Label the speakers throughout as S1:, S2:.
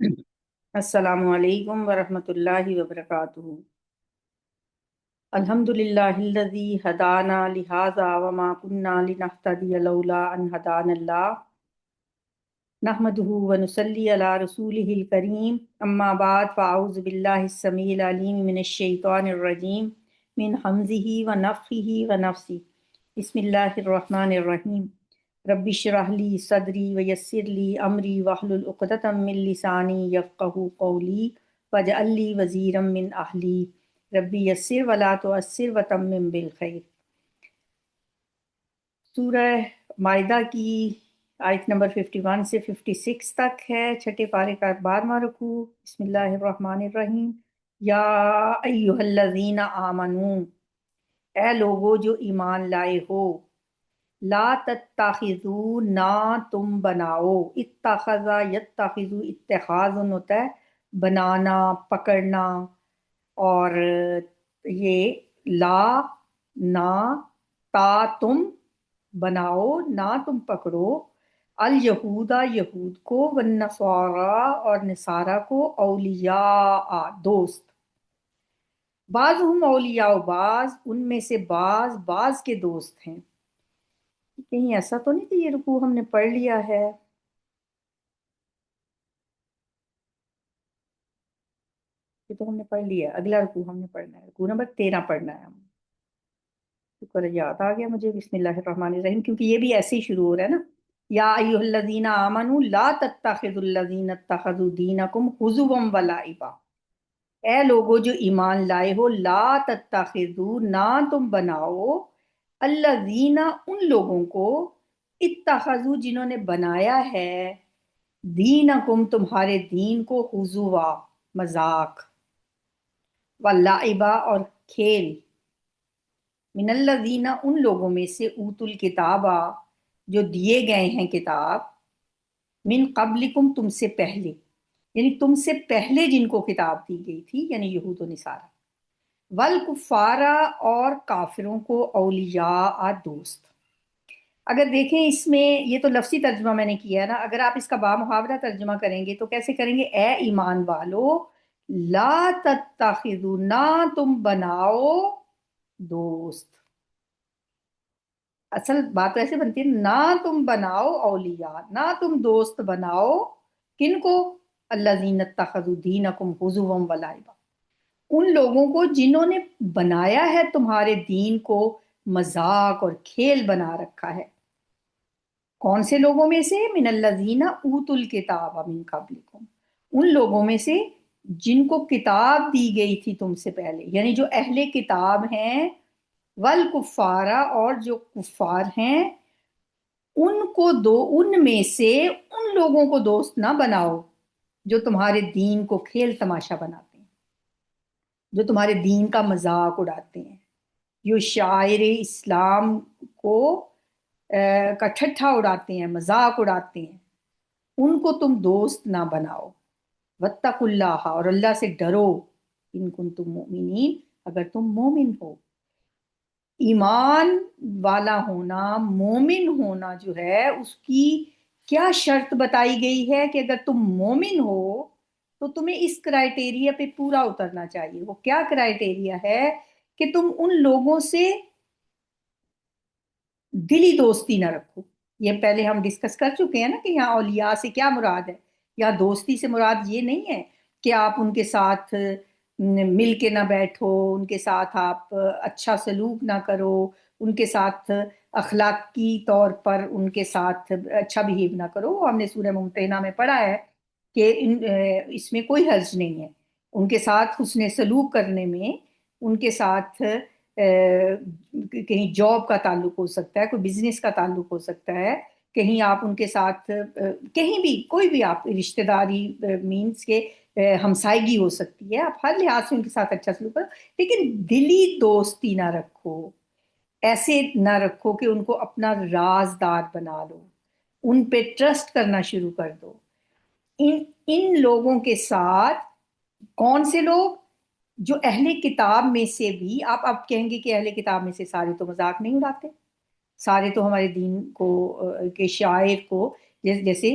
S1: السلام علیکم ورحمۃ اللہ وبرکاتہ۔ الحمد للہ الذی ہدانا لہذا وما كنا لنہتدی لولا ان ہدانا اللہ، نحمدہ ونصلی علی رسولہ الکریم، اما بعد فاعوذ باللہ السمیع العلیم من الشیطان الرجیم، من حمزہ ونفخہ ونفثہ۔ بسم اللہ الرحمن الرحیم۔ رب اشرح لی صدری ویسر لی امری واحلل عقدۃ من لسانی یفقہوا قولی واجعل لی وزیرا من اہلی ربی یسر ولا تعسر وتمم بالخیر۔ سورہ مائدہ کی آیت نمبر 51 سے 56 تک ہے، چھٹے پارے کا 12واں رکوع۔ بسم اللہ الرحمن الرحیم۔ یا ایہا الذین آمنو، اے لوگو جو ایمان لائے ہو، لا تتخذو، نہ تم بناؤ، اتخذا یتخذو، اتخاذ ہوتا ہے بنانا، پکڑنا، اور یہ لا نہ، تا تم بناؤ، نہ تم پکڑو، الیہودا یہود کو، والنصارا اور نصارہ کو، اولیاء دوست، بعضہم اولیاء بعض، ان میں سے بعض بعض کے دوست ہیں۔ کہیں ایسا تو نہیں کہ یہ رکوع ہم نے پڑھ لیا ہے؟ یہ تو ہم نے پڑھ لیا ہے، اگلا رکوع ہم نے پڑھنا ہے، رکوع نمبر 13 پڑھنا ہے ہم۔ شکر ہے، یاد آ گیا مجھے۔ بسم اللہ الرحمن الرحیم، کیونکہ یہ بھی ایسے ہی شروع ہو رہا ہے نا۔ یا ایھا الذین آمنوا لا تتخذوا الذین اتخذوا دینکم ہزوا ولعبا، اے لوگو جو ایمان لائے ہو، لا تتخذوا، نہ تم بناؤ، الذین ان لوگوں کو، اتخذوا جنہوں نے بنایا ہے، دینکم تمہارے دین کو، ہزوا مذاق، ولعبا اور کھیل، من الذین ان لوگوں میں سے، اوت الکتابہ جو دیے گئے ہیں کتاب، من قبلکم تم سے پہلے، یعنی تم سے پہلے جن کو کتاب دی گئی تھی، یعنی یہود و نصارہ، والکفارہ اور کافروں کو، اولیاء دوست۔ اگر دیکھیں اس میں، یہ تو لفظی ترجمہ میں نے کیا ہے نا، اگر آپ اس کا بامحاورہ ترجمہ کریں گے تو کیسے کریں گے؟ اے ایمان والو، لا تتخذوا، نہ تم بناؤ دوست۔ اصل بات ایسے بنتی ہے، نہ تم بناؤ اولیاء، نہ تم دوست بناؤ، کن کو؟ الذین اتخذوا دینکم ہزوا ولعبا، ان لوگوں کو جنہوں نے بنایا ہے تمہارے دین کو مذاق اور کھیل بنا رکھا ہے۔ کون سے لوگوں میں سے؟ من الذین اوت الکتاب من قبلکم، ان لوگوں میں سے جن کو کتاب دی گئی تھی تم سے پہلے، یعنی جو اہل کتاب ہیں، والکفارہ اور جو کفار ہیں، ان کو دو، ان میں سے ان لوگوں کو دوست نہ بناؤ جو تمہارے دین کو کھیل تماشا بناتے ہیں، جو تمہارے دین کا مذاق اڑاتے ہیں، جو شاعر اسلام کو کا ٹھٹھا اڑاتے ہیں، مذاق اڑاتے ہیں، ان کو تم دوست نہ بناؤ۔ واتقوا اللہ، اور اللہ سے ڈرو، ان کنتم مؤمنین، اگر تم مومن ہو۔ ایمان والا ہونا، مومن ہونا جو ہے، اس کی کیا شرط بتائی گئی ہے کہ اگر تم مومن ہو تو تمہیں اس کرائٹیریا پہ پورا اترنا چاہیے۔ وہ کیا کرائٹیریا ہے؟ کہ تم ان لوگوں سے دلی دوستی نہ رکھو۔ یہ پہلے ہم ڈسکس کر چکے ہیں نا کہ یہاں اولیاء سے کیا مراد ہے۔ یا دوستی سے مراد یہ نہیں ہے کہ آپ ان کے ساتھ مل کے نہ بیٹھو، ان کے ساتھ آپ اچھا سلوک نہ کرو، ان کے ساتھ اخلاقی طور پر ان کے ساتھ اچھا بہیو نہ کرو۔ ہم نے سورہ ممتحنہ میں پڑھا ہے کہ اس میں کوئی حرج نہیں ہے، ان کے ساتھ حسن سلوک کرنے میں، ان کے ساتھ کہیں جاب کا تعلق ہو سکتا ہے، کوئی بزنس کا تعلق ہو سکتا ہے، کہیں آپ ان کے ساتھ کہیں بھی کوئی بھی آپ رشتہ داری مینس کے ہمسائیگی ہو سکتی ہے، آپ ہر لحاظ سے ان کے ساتھ اچھا سلوک کرو، لیکن دلی دوستی نہ رکھو۔ ایسے نہ رکھو کہ ان کو اپنا رازدار بنا لو، ان پہ ٹرسٹ کرنا شروع کر دو۔ ان لوگوں کے ساتھ، کون سے لوگ؟ جو اہل کتاب میں سے بھی، آپ اب کہیں گے کہ اہل کتاب میں سے سارے تو مذاق نہیں اڑاتے، سارے تو ہمارے دین کو کے شاعر کو، جیسے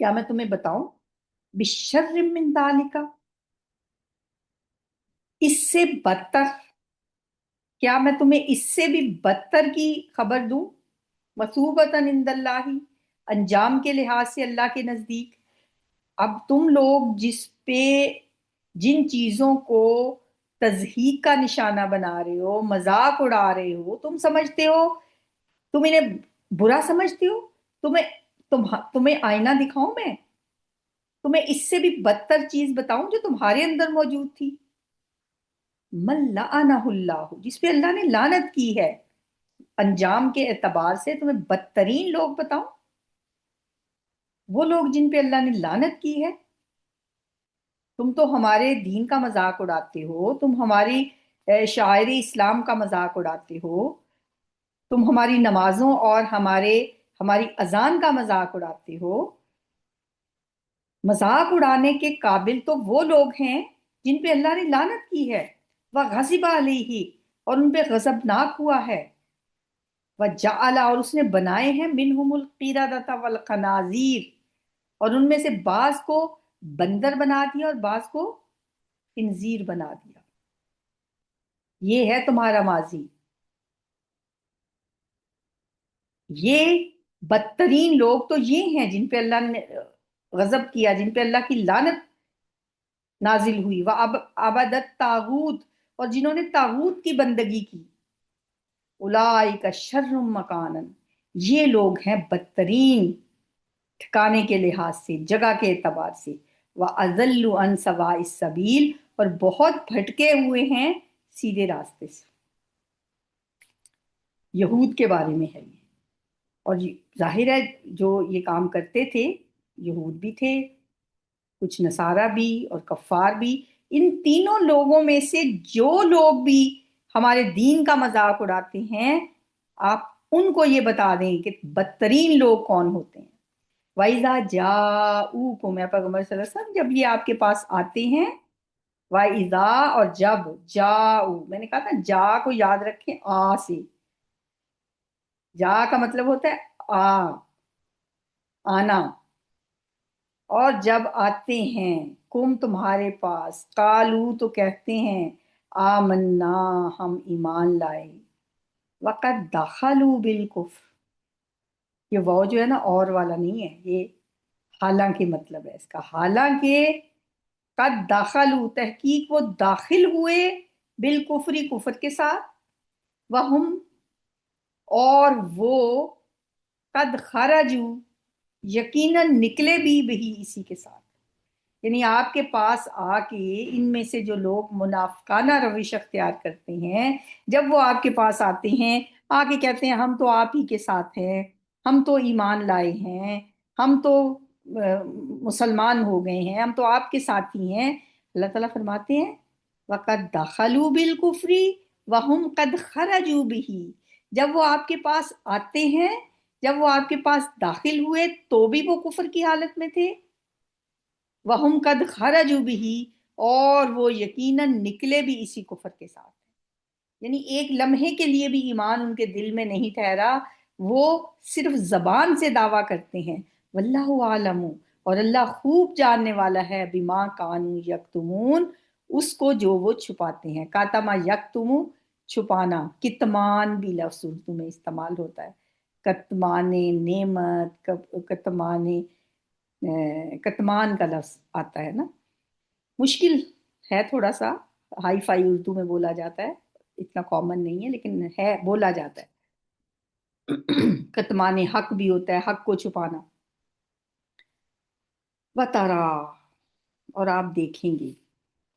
S1: کیا میں تمہیں بتاؤں؟ بشر من ذالک، اس سے بدتر، کیا میں تمہیں اس سے بھی بدتر کی خبر دوں؟ مثوبتاً عند اللہ، انجام کے لحاظ سے اللہ کے نزدیک۔ اب تم لوگ جن چیزوں کو تضحیک کا نشانہ بنا رہے ہو، مذاق اڑا رہے ہو، تم سمجھتے ہو، تم انہیں برا سمجھتے ہو؟ تمہیں تمہیں آئینہ دکھاؤں میں، تمہیں اس سے بھی بدتر چیز بتاؤں جو تمہارے اندر موجود تھی؟ من لعنہ اللہ، جس پہ اللہ نے لعنت کی ہے۔ انجام کے اعتبار سے تمہیں بدترین لوگ بتاؤں؟ وہ لوگ جن پہ اللہ نے لعنت کی ہے۔ تم تو ہمارے دین کا مذاق اڑاتے ہو، تم ہماری شاعر اسلام کا مذاق اڑاتے ہو، تم ہماری نمازوں اور ہماری اذان کا مذاق اڑاتے ہو۔ مذاق اڑانے کے قابل تو وہ لوگ ہیں جن پہ اللہ نے لعنت کی ہے، وغضب علیہ، اور ان پہ غضبناک ہوا ہے، وجعل، اور اس نے بنائے ہیں منہم القردۃ والخنازیر، اور ان میں سے بعض کو بندر بنا دیا اور بعض کو خنزیر بنا دیا۔ یہ ہے تمہارا ماضی۔ یہ بدترین لوگ تو یہ ہیں جن پہ اللہ نے غضب کیا، جن پہ اللہ کی لعنت نازل ہوئی، وہ عبدت طاغوت، اور جنہوں نے طاغوت کی بندگی کی۔ اولئک شر مکانا، یہ لوگ ہیں بدترین ٹھکانے کے لحاظ سے، جگہ کے اعتبار سے، وَأَضَلُّ عَنْ سَوَاءِ السَّبِيلِ، اور بہت بھٹکے ہوئے ہیں سیدھے راستے سے۔ یہود کے بارے میں ہے یہ، اور ظاہر ہے جو یہ کام کرتے تھے یہود بھی تھے، کچھ نصارہ بھی اور کفار بھی۔ ان تینوں لوگوں میں سے جو لوگ بھی ہمارے دین کا مذاق اڑاتے ہیں، آپ ان کو یہ بتا دیں کہ بدترین لوگ کون ہوتے ہیں۔ وَإِذَا جَاءُوكُمْ، میں پیغمبر صلی اللہ علیہ وسلم، جب یہ آپ کے پاس آتے ہیں، وَإِذَا، اور جب، جاؤ، میں نے کہا تھا جا کو یاد رکھیں آ سے، جا کا مطلب ہوتا ہے آنا، اور جب آتے ہیں کم تمہارے پاس، قالو تو کہتے ہیں، آمنا ہم ایمان لائے، وقد دخلوا بالکفر، یہ واو جو ہے نا اور والا نہیں ہے، یہ حالانکہ مطلب ہے اس کا، حالانکہ قد دخلوا، تحقیق وہ داخل ہوئے، بالکفری، کفر کے ساتھ، وہم، اور وہ، قد خرجوا، یقیناً نکلے بھی اسی کے ساتھ۔ یعنی آپ کے پاس آ کے ان میں سے جو لوگ منافقانہ روش اختیار کرتے ہیں، جب وہ آپ کے پاس آتے ہیں، آ کے کہتے ہیں ہم تو آپ ہی کے ساتھ ہیں، ہم تو ایمان لائے ہیں، ہم تو مسلمان ہو گئے ہیں، ہم تو آپ کے ساتھ ہی ہیں، اللہ تعالیٰ فرماتے ہیں وَقَدْ دَخَلُوا بِالْكُفْرِ وَهُمْ قَدْ خَرَجُوا بِهِ، جب وہ آپ کے پاس آتے ہیں، جب وہ آپ کے پاس داخل ہوئے تو بھی وہ کفر کی حالت میں تھے، وَهُمْ قَدْ خَرَجُوا بِهِ، اور وہ یقیناً نکلے بھی اسی کفر کے ساتھ۔ یعنی ایک لمحے کے لیے بھی ایمان ان کے دل میں نہیں ٹھہرا، وہ صرف زبان سے دعویٰ کرتے ہیں۔ واللہ عالم، اور اللہ خوب جاننے والا ہے، بما کانوا یکتمون، اس کو جو وہ چھپاتے ہیں۔ کاتما یکتمو، چھپانا، کتمان بھی لفظ اردو میں استعمال ہوتا ہے، کتمان نعمت، کتمان کا لفظ آتا ہے نا، مشکل ہے تھوڑا سا، ہائی فائی اردو میں بولا جاتا ہے، اتنا کامن نہیں ہے لیکن ہے، بولا جاتا ہے۔ کتمان حق بھی ہوتا ہے، حق کو چھپانا۔ وَتَرَا، اور آپ دیکھیں گے،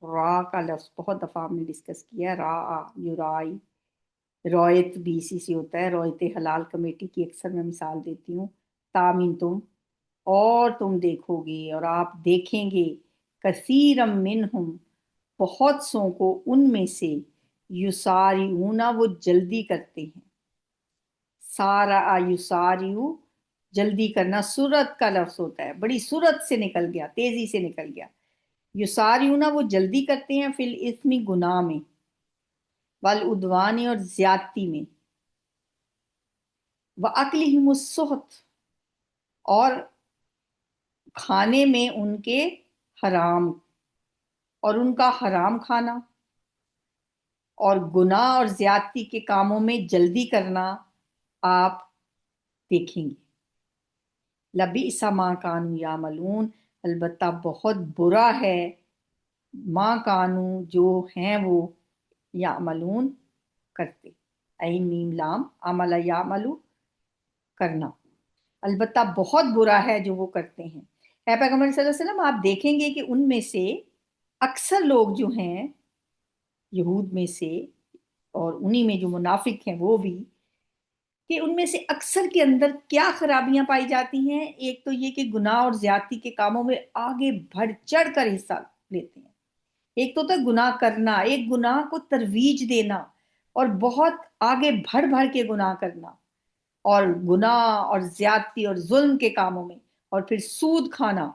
S1: را کا لفظ بہت دفعہ ہم نے ڈسکس کیا، را، یورائی، رویت بھی اسی سے ہوتا ہے، رویت حلال کمیٹی کی اکثر میں مثال دیتی ہوں، تامین تم، اور تم دیکھو گے اور آپ دیکھیں گے، کثیرم منہم، بہت سو کو ان میں سے، یسارعون، وہ جلدی کرتے ہیں، سارع یسارعو، جلدی کرنا، سرعت کا لفظ ہوتا ہے، بڑی سرعت سے نکل گیا، تیزی سے نکل گیا، یسارعون، وہ جلدی کرتے ہیں، فی الاثم، گناہ میں، والعدوان، اور زیادتی میں، وَأَكْلِهِمُ السُّحْتَ، اور کھانے میں ان کے حرام، اور ان کا حرام کھانا اور گناہ اور زیادتی کے کاموں میں جلدی کرنا آپ دیکھیں گے۔ لبئس ما کانوا یعملون، البتہ بہت برا ہے ما کانو جو ہیں وہ یعملون کرتے، عین میم لام عمل یعملو کرنا، البتہ بہت برا ہے جو وہ کرتے ہیں۔ اے پیغمبر صلی اللہ علیہ وسلم، آپ دیکھیں گے کہ ان میں سے اکثر لوگ جو ہیں یہود میں سے، اور انہی میں جو منافق ہیں وہ بھی، کہ ان میں سے اکثر کے اندر کیا خرابیاں پائی جاتی ہیں۔ ایک تو یہ کہ گناہ اور زیادتی کے کاموں میں آگے بڑھ چڑھ کر حصہ لیتے ہیں۔ ایک تو ہے گناہ کرنا، ایک گناہ کو ترویج دینا اور بہت آگے بڑھ بڑھ کے گناہ کرنا، اور گناہ اور زیادتی اور ظلم کے کاموں میں، اور پھر سود کھانا،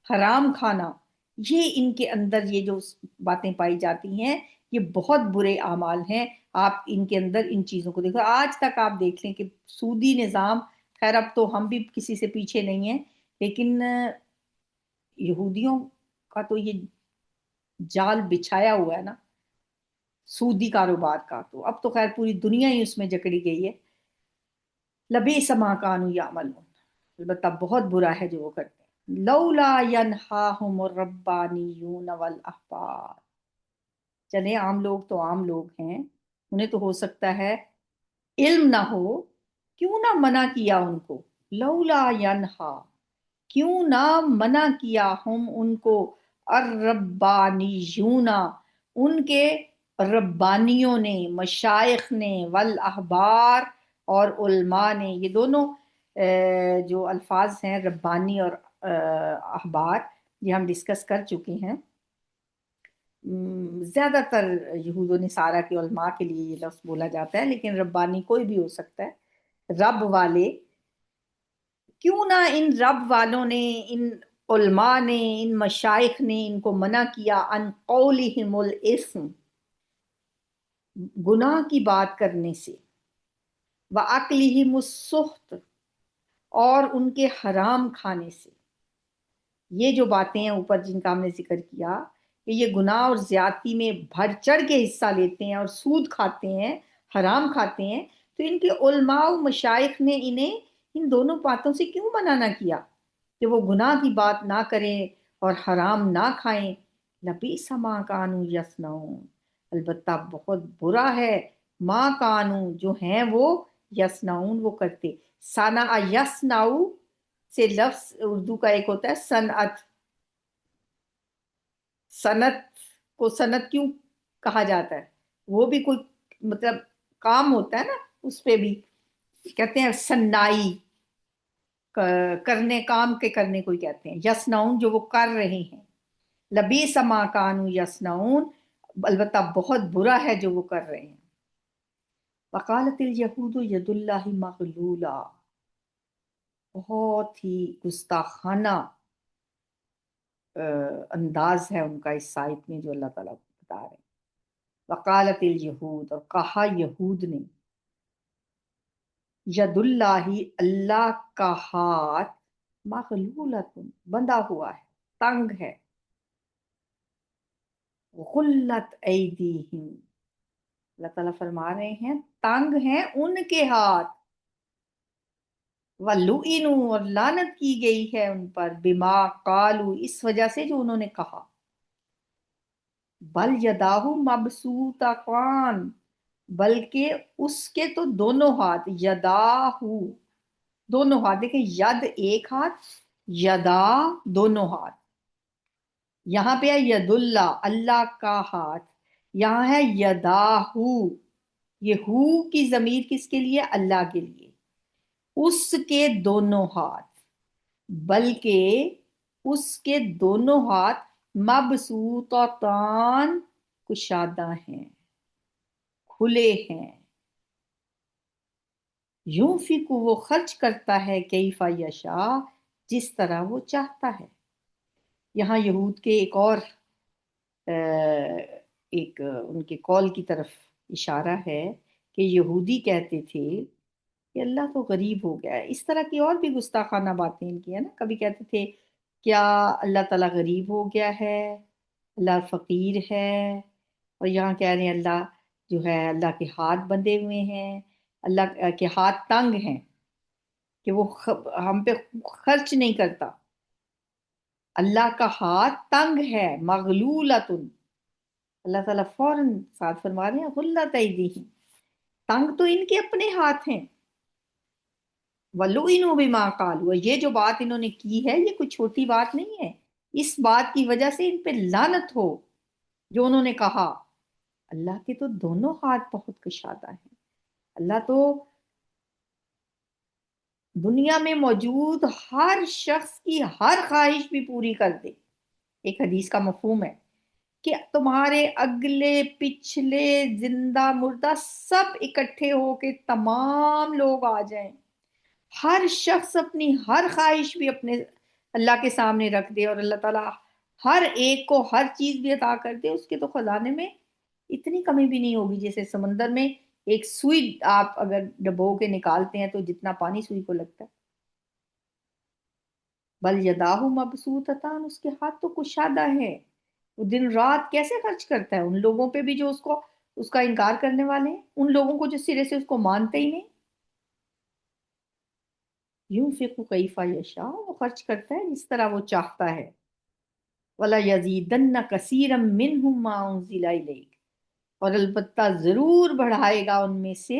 S1: حرام کھانا، یہ ان کے اندر یہ جو باتیں پائی جاتی ہیں یہ بہت برے اعمال ہیں۔ آپ ان کے اندر ان چیزوں کو دیکھو، آج تک آپ دیکھ لیں کہ سودی نظام، خیر اب تو ہم بھی کسی سے پیچھے نہیں ہیں، لیکن یہودیوں کا تو یہ جال بچھایا ہوا ہے نا سودی کاروبار کا، تو اب تو خیر پوری دنیا ہی اس میں جکڑی گئی ہے۔ لبئس ما کانوا یعملون، البتہ بہت برا ہے جو وہ کرتے ہیں۔ لولا ینہاہم الربانیون والاحبار، چلیں عام لوگ تو عام لوگ ہیں، انہیں تو ہو سکتا ہے علم نہ ہو، کیوں نہ منع کیا ان کو، لولا ینہا، کیوں نہ منع کیا ہم ان کو، الربانیون، ان کے ربانیوں نے، مشائخ نے، والاحبار اور علماء نے۔ یہ دونوں جو الفاظ ہیں ربانی اور احبار، یہ ہم ڈسکس کر چکے ہیں۔ زیادہ تر یہود و نصارہ کے علماء کے لیے یہ لفظ بولا جاتا ہے، لیکن ربانی کوئی بھی ہو سکتا ہے، رب والے۔ کیوں نہ ان رب والوں نے، ان علماء نے، ان مشائخ نے ان کو منع کیا، ان قولہم الاسم، گناہ کی بات کرنے سے، وَأَكْلِهِمُ السُّحْتَ، اور ان کے حرام کھانے سے۔ یہ جو باتیں ہیں اوپر جن کا ہم نے ذکر کیا کہ یہ گناہ اور زیادتی میں بڑھ چڑھ کے حصہ لیتے ہیں اور سود کھاتے ہیں، حرام کھاتے ہیں، تو ان کے علماء و مشائخ نے انہیں ان دونوں باتوں سے کیوں منع نہ کیا کہ وہ گناہ کی بات نہ کریں اور حرام نہ کھائیں۔ لبئس ما کانوا یصنعون، البتہ بہت برا ہے ما کانوا جو ہیں وہ، یصنعون وہ کرتے۔ صنع یصنع سے لفظ اردو کا ایک ہوتا ہے صنعت، صنعت کو صنعت کیوں کہا جاتا ہے؟ وہ بھی کوئی مطلب کام ہوتا ہے نا، اس پہ بھی کہتے ہیں صنائی، کرنے، کام کے کرنے کو ہی کہتے ہیں۔ یصنعون جو وہ کر رہے ہیں، لبئس ما کانوا یصنعون، البتہ بہت برا ہے جو وہ کر رہے ہیں۔ وقالت الیہود ید اللہ مغلولہ، بہت ہی گستاخانہ انداز ہے ان کا اس آیت میں جو اللہ تعالیٰ بتا رہے ہیں۔ وقالت الیہود، اور کہا یہود نے، ید اللہ، اللہ کا ہاتھ، مغلولۃ بندھا ہوا ہے، تنگ ہے، غلت ایدیہم، اللہ تعالیٰ فرما رہے ہیں تنگ ہیں ان کے ہاتھ، وَلُعِنُوا، اور لعنت کی گئی ہے ان پر، بما قالوا، اس وجہ سے جو انہوں نے کہا، بل یداہ مبسوطتان، بلکہ اس کے تو دونوں ہاتھ، یداہ دونوں ہاتھ، دیکھیں ید ایک ہاتھ، یدا دونوں ہاتھ، یہاں پہ ہے ید اللہ، اللہ کا ہاتھ، یہاں ہے یداہ، یہ ہو کی ضمیر کس کے لیے؟ اللہ کے لیے، اس کے دونوں ہاتھ، بلکہ اس کے دونوں ہاتھ مبسوطتان کشادہ ہیں، کھلے ہیں، یونفق وہ خرچ کرتا ہے، کیف یشاء جس طرح وہ چاہتا ہے۔ یہاں یہود کے ایک اور ایک ان کے قول کی طرف اشارہ ہے کہ یہودی کہتے تھے کہ اللہ تو غریب ہو گیا ہے، اس طرح کی اور بھی گستاخانہ باتیں ان کی ہے نا، کبھی کہتے تھے کیا اللہ تعالیٰ غریب ہو گیا ہے؟ اللہ فقیر ہے؟ اور یہاں کہہ رہے ہیں اللہ جو ہے اللہ کے ہاتھ بندھے ہوئے ہیں، اللہ کے ہاتھ تنگ ہیں کہ وہ ہم پہ خرچ نہیں کرتا۔ اللہ کا ہاتھ تنگ ہے، مغلولۃ، اللہ تعالیٰ فوراً ساتھ فرما رہے ہیں غلت ایدیہم، تنگ تو ان کے اپنے ہاتھ ہیں، وَلُعِنُوا بِمَا قَالُوا، یہ جو بات انہوں نے کی ہے یہ کوئی چھوٹی بات نہیں ہے، اس بات کی وجہ سے ان پہ لعنت ہو جو انہوں نے کہا۔ اللہ کے تو دونوں ہاتھ بہت کشادہ ہیں، اللہ تو دنیا میں موجود ہر شخص کی ہر خواہش بھی پوری کر دے۔ ایک حدیث کا مفہوم ہے کہ تمہارے اگلے پچھلے زندہ مردہ سب اکٹھے ہو کے تمام لوگ آ جائیں، ہر شخص اپنی ہر خواہش بھی اپنے اللہ کے سامنے رکھ دے اور اللہ تعالیٰ ہر ایک کو ہر چیز بھی عطا کر دے، اس کے تو خزانے میں اتنی کمی بھی نہیں ہوگی جیسے سمندر میں ایک سوئی آپ اگر ڈبو کے نکالتے ہیں تو جتنا پانی سوئی کو لگتا ہے۔ بل یداہ مبسوطتان، اس کے ہاتھ تو کشادہ ہے، وہ دن رات کیسے خرچ کرتا ہے ان لوگوں پہ بھی جو اس کا انکار کرنے والے ہیں، ان لوگوں کو جو سرے سے اس کو مانتے ہی نہیں۔ ينفق کیف یشاء، وہ خرچ کرتا ہے جس طرح وہ چاہتا ہے۔ ولا یزیدن کثیرا منہم ما انزل الیک، اور البتہ ضرور بڑھائے گا ان میں سے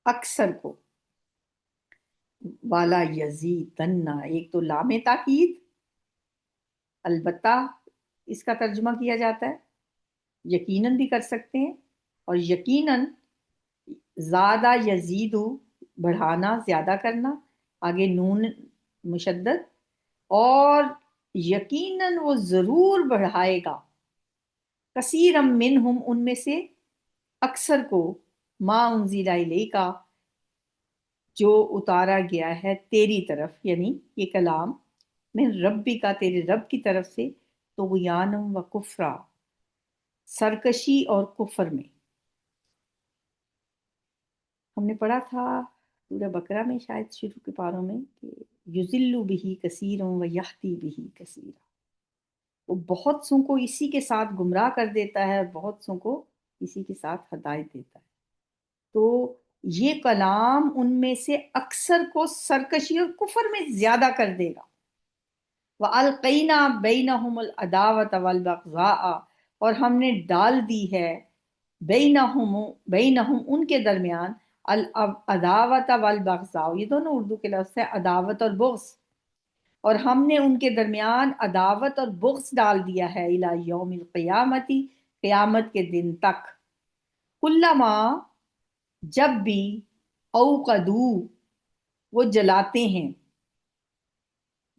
S1: اکثر کو۔ والا یزیدن، ایک تو لام تاکید، البتہ اس کا ترجمہ کیا جاتا ہے، یقیناً بھی کر سکتے ہیں، اور یقیناً زیادہ یزید، بڑھانا زیادہ کرنا، آگے نون مشدد، اور یقیناً وہ ضرور بڑھائے گا، کثیرم منہم ان میں سے اکثر کو، ما انزل الیک جو اتارا گیا ہے تیری طرف، یعنی یہ کلام من ربی کا تیرے رب کی طرف سے، طغیانم و کفرا، سرکشی اور کفر میں۔ ہم نے پڑھا تھا سورہ بقرہ میں شاید شروع کے پاروں میں کہ یذل بہ کثیرا و یہدی بہ کثیرا، وہ بہت سوں کو اسی کے ساتھ گمراہ کر دیتا ہے اور بہت سوں کو اسی کے ساتھ ہدایت دیتا ہے۔ تو یہ کلام ان میں سے اکثر کو سرکشی اور کفر میں زیادہ کر دے گا۔ وَأَلْقَيْنَا بَيْنَهُمُ الْعَدَاوَةَ وَالْبَغْضَاءَ، اور ہم نے ڈال دی ہے بینہم ان کے درمیان العداوۃ والبغضاء، یہ دونوں اردو کے لفظ ہے، عداوت اور بغض، اور ہم نے ان کے درمیان عداوت اور بغض ڈال دیا ہے الی یوم القیامت، قیامت کے دن تک، کلما جب بھی، اوقدو وہ جلاتے ہیں،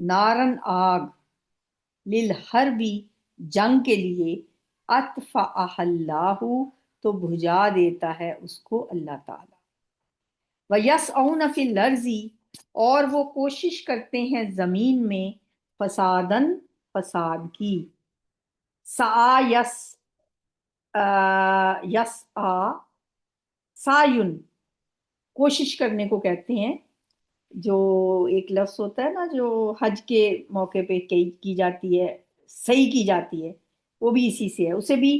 S1: نارن آگ، للحربی جنگ کے لیے، اطفأہا اللہ تو بجھا دیتا ہے اس کو اللہ تعالی۔ وَيَسْعَوْنَ فِي الْأَرْضِ، اور وہ کوشش کرتے ہیں زمین میں، فسادن فساد کی، سعا یسعا، سعیٌ کوشش کرنے کو کہتے ہیں، جو ایک لفظ ہوتا ہے نا جو حج کے موقع پہ کی جاتی ہے، صحیح کی جاتی ہے، وہ بھی اسی سے ہے۔ اسے بھی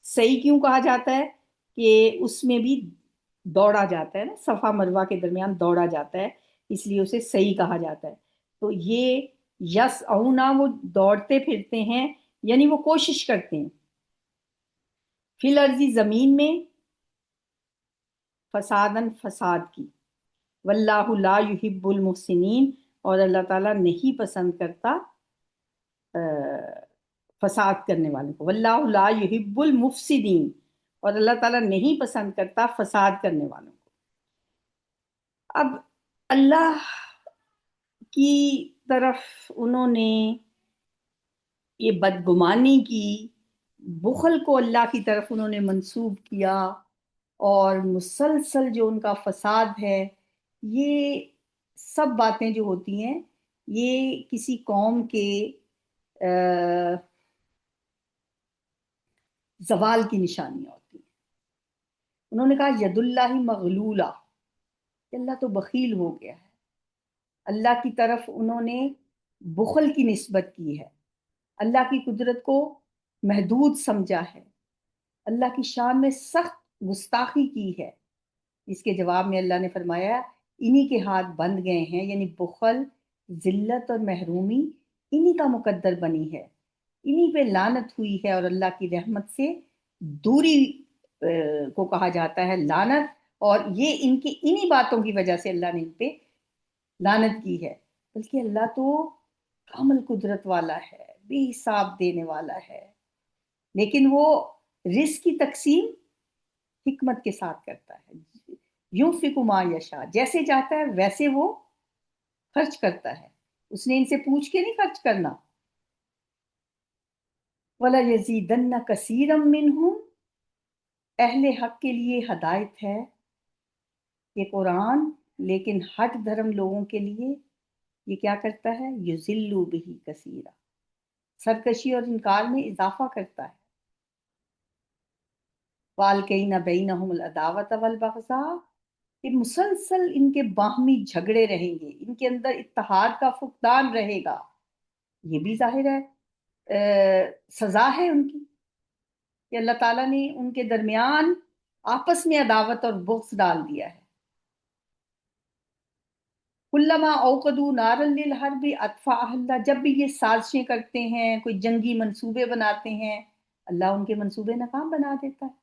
S1: صحیح کیوں کہا جاتا ہے کہ اس میں بھی دوڑا جاتا ہے نا، صفا مروہ کے درمیان دوڑا جاتا ہے، اس لیے اسے صحیح کہا جاتا ہے۔ تو یہ یس اونا، وہ دوڑتے پھرتے ہیں، یعنی وہ کوشش کرتے ہیں، فی الارض زمین میں، فسادن فساد کی، واللہ لا یحب المحسنین، اور اللہ تعالیٰ نہیں پسند کرتا فساد کرنے والوں کو، واللہ لا یحب المفسدین، اور اللہ تعالیٰ نہیں پسند کرتا فساد کرنے والوں کو۔ اب اللہ کی طرف انہوں نے یہ بدگمانی کی، بخل کو اللہ کی طرف انہوں نے منسوب کیا، اور مسلسل جو ان کا فساد ہے، یہ سب باتیں جو ہوتی ہیں یہ کسی قوم کے زوال کی نشانیاں ہوتی ہیں۔ انہوں نے کہا ید اللہ مغلولہ، کہ اللہ تو بخیل ہو گیا ہے، اللہ کی طرف انہوں نے بخل کی نسبت کی ہے، اللہ کی قدرت کو محدود سمجھا ہے، اللہ کی شان میں سخت گستاخی کی ہے، اس کے جواب میں اللہ نے فرمایا انہی کے ہاتھ بند گئے ہیں، یعنی بخل، ذلت اور محرومی انہی کا مقدر بنی ہے، انہی پہ لعنت ہوئی ہے، اور اللہ کی رحمت سے دوری کو کہا جاتا ہے لعنت، اور یہ ان کی انہی باتوں کی وجہ سے اللہ نے ان پہ لعنت کی ہے۔ بلکہ اللہ تو کامل قدرت والا ہے، بے حساب دینے والا ہے، لیکن وہ رزق کی تقسیم حکمت کے ساتھ کرتا ہے، یوں فکو ما یشاء، جیسے چاہتا ہے ویسے وہ خرچ کرتا ہے، اس نے ان سے پوچھ کے نہیں خرچ کرنا۔ وَلَيَزِيدَنَّ كَثِيرًا مِّنْهُمْ، اہل حق کے لیے ہدایت ہے یہ قرآن، لیکن ہٹ دھرم لوگوں کے لیے یہ کیا کرتا ہے؟ یُضِلُّ بِهِ كَثِيرًا، سرکشی اور انکار میں اضافہ کرتا ہے۔ وَأَلْقَيْنَا بَيْنَهُمُ الْعَدَاوَةَ وَالْبَغْضَاءَ، کہ مسلسل ان کے باہمی جھگڑے رہیں گے، ان کے اندر اتحاد کا فقدان رہے گا، یہ بھی ظاہر ہے سزا ہے ان کی، کہ اللہ تعالیٰ نے ان کے درمیان آپس میں عداوت اور بغض ڈال دیا ہے۔ کلما اوقدوا نارا للحرب اطفاها اللہ، جب بھی یہ سازشیں کرتے ہیں، کوئی جنگی منصوبے بناتے ہیں، اللہ ان کے منصوبے ناکام بنا دیتا ہے۔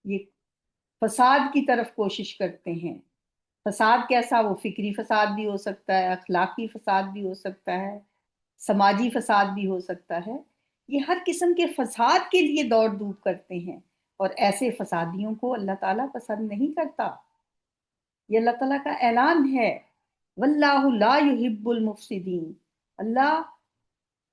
S1: یہ فساد کی طرف کوشش کرتے ہیں، فساد کیسا؟ وہ فکری فساد بھی ہو سکتا ہے، اخلاقی فساد بھی ہو سکتا ہے، سماجی فساد بھی ہو سکتا ہے، یہ ہر قسم کے فساد کے لیے دوڑ دھوپ کرتے ہیں، اور ایسے فسادیوں کو اللہ تعالیٰ پسند نہیں کرتا۔ یہ اللہ تعالیٰ کا اعلان ہے، واللہ لا یحب المفسدین، اللہ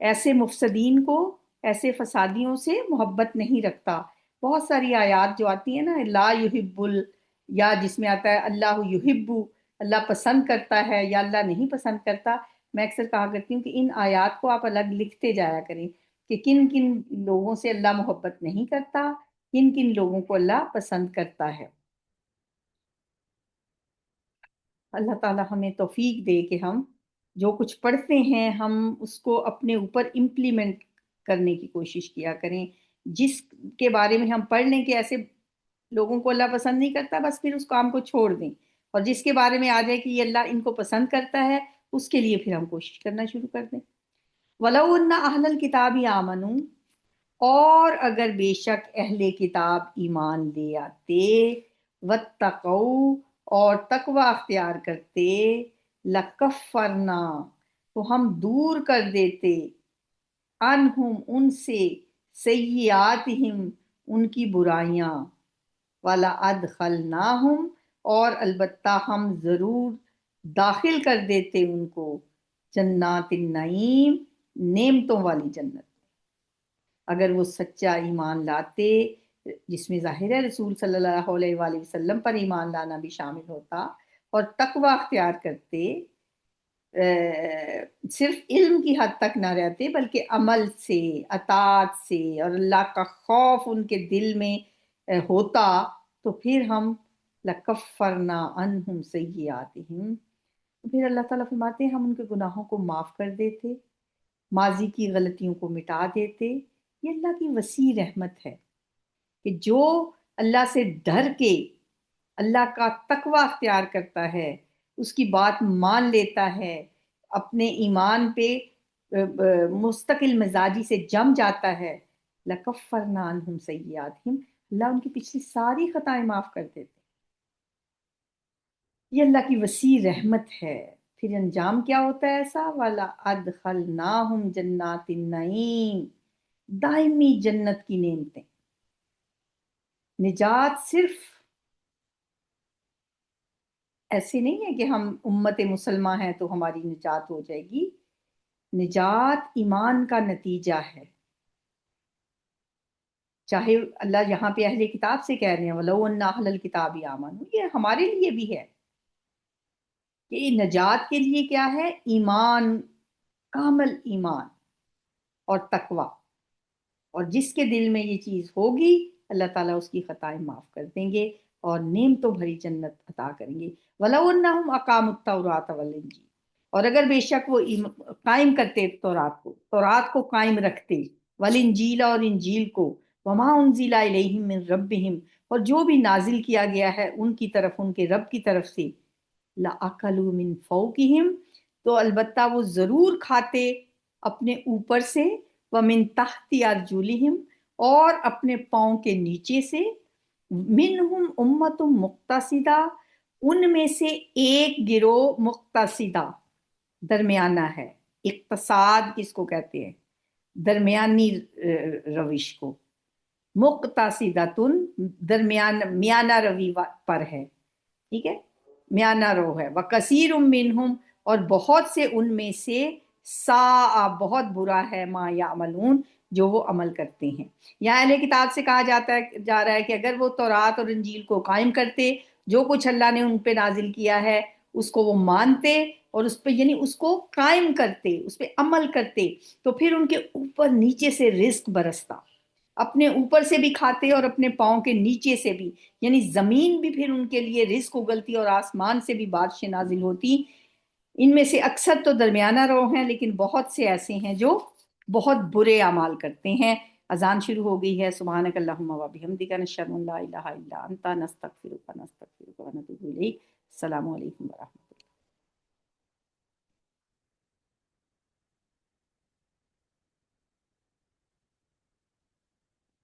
S1: ایسے مفسدین کو، ایسے فسادیوں سے محبت نہیں رکھتا۔ بہت ساری آیات جو آتی ہیں نا، لا یحب یا جس میں آتا ہے اللہ یحب، اللہ پسند کرتا ہے، یا اللہ نہیں پسند کرتا، میں اکثر کہا کرتی ہوں کہ ان آیات کو آپ الگ لکھتے جایا کریں کہ کن کن لوگوں سے اللہ محبت نہیں کرتا، کن کن لوگوں کو اللہ پسند کرتا ہے۔ اللہ تعالیٰ ہمیں توفیق دے کہ ہم جو کچھ پڑھتے ہیں ہم اس کو اپنے اوپر امپلیمنٹ کرنے کی کوشش کیا کریں، جس کے بارے میں ہم پڑھ لیں کہ ایسے لوگوں کو اللہ پسند نہیں کرتا، بس پھر اس کام کو چھوڑ دیں، اور جس کے بارے میں آ جائے کہ یہ اللہ ان کو پسند کرتا ہے، اس کے لیے پھر ہم کوشش کرنا شروع کر دیں۔ وَلَوْ أَنَّ أَهْلَ الْكِتَابِ آمَنُوا، اور اگر بے شک اہل کتاب ایمان لے آتے، وَاتَّقَوْا، اور تقوی اختیار کرتے، لَكَفَّرْنَا، تو ہم دور کر دیتے، عنہم ان سے، سیئاتہم ان کی برائیاں، وَلَأَدْخَلْنَاهُمْ، اور البتہ ہم ضرور داخل کر دیتے ان کو، جنات النعیم، نعمتوں والی جنت۔ اگر وہ سچا ایمان لاتے، جس میں ظاہر ہے رسول صلی اللہ علیہ وآلہ وسلم پر ایمان لانا بھی شامل ہوتا، اور تقوی اختیار کرتے، صرف علم کی حد تک نہ رہتے بلکہ عمل سے، اطاعت سے، اور اللہ کا خوف ان کے دل میں ہوتا، تو پھر ہم لَكَفَّرْنَا عَنْهُمْ سَيِّئَاتِهِمْ، پھر اللہ تعالیٰ فرماتے ہیں ہم ان کے گناہوں کو معاف کر دیتے، ماضی کی غلطیوں کو مٹا دیتے۔ یہ اللہ کی وسیع رحمت ہے کہ جو اللہ سے ڈر کے اللہ کا تقوی اختیار کرتا ہے، اس کی بات مان لیتا ہے، اپنے ایمان پہ مستقل مزاجی سے جم جاتا ہے، لَكَفَّرْنَا عَنْهُمْ سَيِّئَاتِهِمْ، اللہ ان کی پچھلی ساری خطائیں معاف کر دیتے۔ یہ اللہ کی وسیع رحمت ہے۔ پھر انجام کیا ہوتا ہے ایسا؟ والا ادخلناہم جنات النعیم، دائمی جنت کی نعمتیں۔ نجات صرف ایسے نہیں ہے کہ ہم امت مسلمہ ہیں تو ہماری نجات ہو جائے گی، نجات ایمان کا نتیجہ ہے۔ چاہے اللہ یہاں پہ اہل کتاب سے کہہ رہے ہیں وَلَوْ أَنَّ أَهْلَ الْكِتَابِ آمَنُوا، یہ ہمارے لیے بھی ہے کہ نجات کے لیے کیا ہے؟ ایمان، کامل ایمان اور تقوی، اور جس کے دل میں یہ چیز ہوگی اللہ تعالیٰ اس کی خطائیں معاف کر دیں گے اور نعمتوں بھری جنت عطا کریں گے۔ وَلَوْ أَنَّهُمْ أَقَامُوا التَّوْرَاةَ وَالْإِنجِيلَ، اور اگر بے شک وہ قائم کرتے تورات کو قائم رکھتے، والانجیل اور انجیل کو، وما انزل الیہم من ربہم اور جو بھی نازل کیا گیا ہے ان کی طرف، ان کے رب کی طرف سے، لَأَكَلُوا مِن فَوْقِهِمْ تو البتہ وہ ضرور کھاتے اپنے اوپر سے، وَمِن تَحْتِ أَرْجُلِهِمْ اور اپنے پاؤں کے نیچے سے، منہم امت مقتصدہ ان میں سے ایک گروہ مقتصدہ درمیانہ ہے، اقتصاد کس کو کہتے ہیں؟ درمیانی روش کو، مقتصدتن درمیان میانہ روی پر ہے، ٹھیک ہے، میانہ رو ہے، وکثیر منہم اور بہت سے ان میں سے، ساء بہت برا ہے، ما یعملون جو وہ عمل کرتے ہیں۔ یہاں اہل کتاب سے کہا جا رہا ہے کہ اگر وہ تورات اور انجیل کو قائم کرتے، جو کچھ اللہ نے ان پہ نازل کیا ہے اس کو وہ مانتے اور اس پہ یعنی اس کو قائم کرتے، اس پہ عمل کرتے، تو پھر ان کے اوپر نیچے سے رزق برستا، اپنے اوپر سے بھی کھاتے اور اپنے پاؤں کے نیچے سے بھی، یعنی زمین بھی پھر ان کے لیے رزق اگلتی اور آسمان سے بھی بارشیں نازل ہوتی۔ ان میں سے اکثر تو درمیانہ رو ہیں، لیکن بہت سے ایسے ہیں جو بہت برے اعمال کرتے ہیں۔ اذان شروع ہو گئی ہے۔ سبحانک اللہم و بحمدک، نشہد ان لا الہ الا انت، نستغفرک ونتوب الیک۔ السلام علیکم ورحمۃ اللہ۔